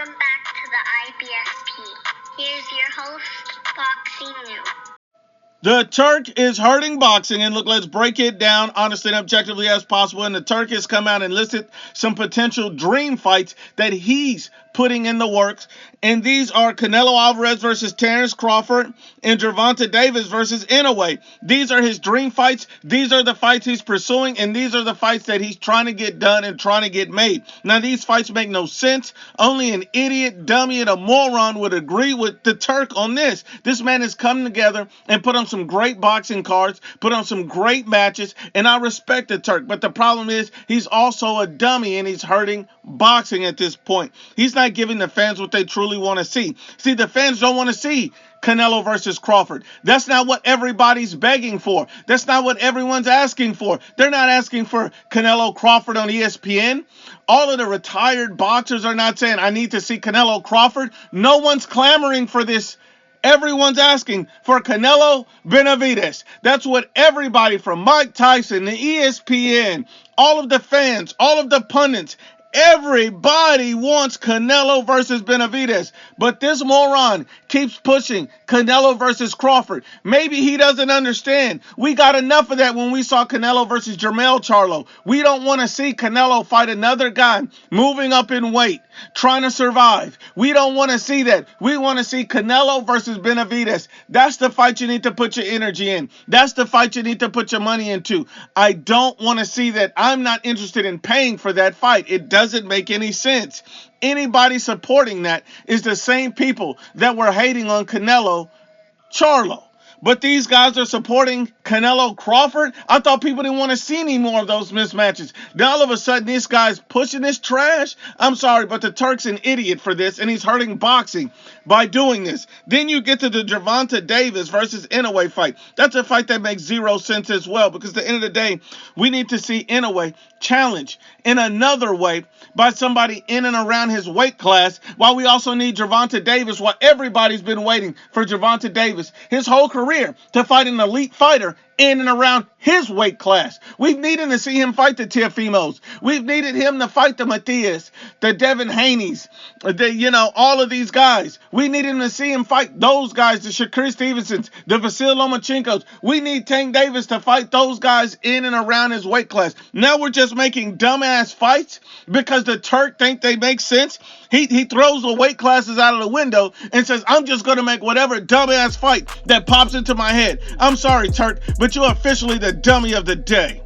Welcome back to the IBSP. Here's your host, Boxing New. The Turk is hurting boxing, and look, let's break it down honestly and objectively as possible. And the Turk has come out and listed some potential dream fights that he's putting in the works. And these are Canelo Alvarez versus Terrence Crawford and Gervonta Davis versus Inoue. These are his dream fights. These are the fights he's pursuing, and these are the fights that he's trying to get done and trying to get made. Now, these fights make no sense. Only an idiot, dummy, and a moron would agree with the Turk on this. This man has come together and put on some great boxing cards, put on some great matches, and I respect the Turk. But the problem is he's also a dummy, and he's hurting boxing at this point. He's not giving the fans what they truly want to see. See, the fans don't want to see Canelo versus Crawford. That's not what everybody's begging for. That's not what everyone's asking for. They're not asking for Canelo Crawford on ESPN. All of the retired boxers are not saying, I need to see Canelo Crawford. No one's clamoring for this. Everyone's asking for Canelo Benavidez. That's what everybody from Mike Tyson, the ESPN, all of the fans, all of the pundits, everybody wants Canelo versus Benavidez, but this moron keeps pushing Canelo versus Crawford. Maybe he doesn't understand. We got enough of that when we saw Canelo versus Jermell Charlo. We don't want to see Canelo fight another guy moving up in weight, trying to survive. We don't want to see that. We want to see Canelo versus Benavidez. That's the fight you need to put your energy in. That's the fight you need to put your money into. I don't want to see that. I'm not interested in paying for that fight. It doesn't make any sense. Anybody supporting that is the same people that were hating on Canelo Charlo. But these guys are supporting Canelo Crawford. I thought people didn't want to see any more of those mismatches. Now all of a sudden this guy's pushing this trash. I'm sorry, but the Turk's an idiot for this, and he's hurting boxing by doing this. Then you get to the Gervonta Davis versus Inoue fight. That's a fight that makes zero sense as well, because at the end of the day, we need to see Inoue challenged in another way by somebody in and around his weight class, while we also need Gervonta Davis, while everybody's been waiting for Gervonta Davis his whole career to fight an elite fighter in and around his weight class. We've needed to see him fight the Teofimos. We've needed him to fight the Matthias, the Devin Haney's, all of these guys. We needed him to see him fight those guys, the Shakur Stevensons, the Vasil Lomachenkos. We need Tank Davis to fight those guys in and around his weight class. Now we're just making dumbass fights because the Turk think they make sense. He throws the weight classes out of the window and says, I'm just going to make whatever dumbass fight that pops into my head. I'm sorry, Turk, but you're officially the dummy of the day.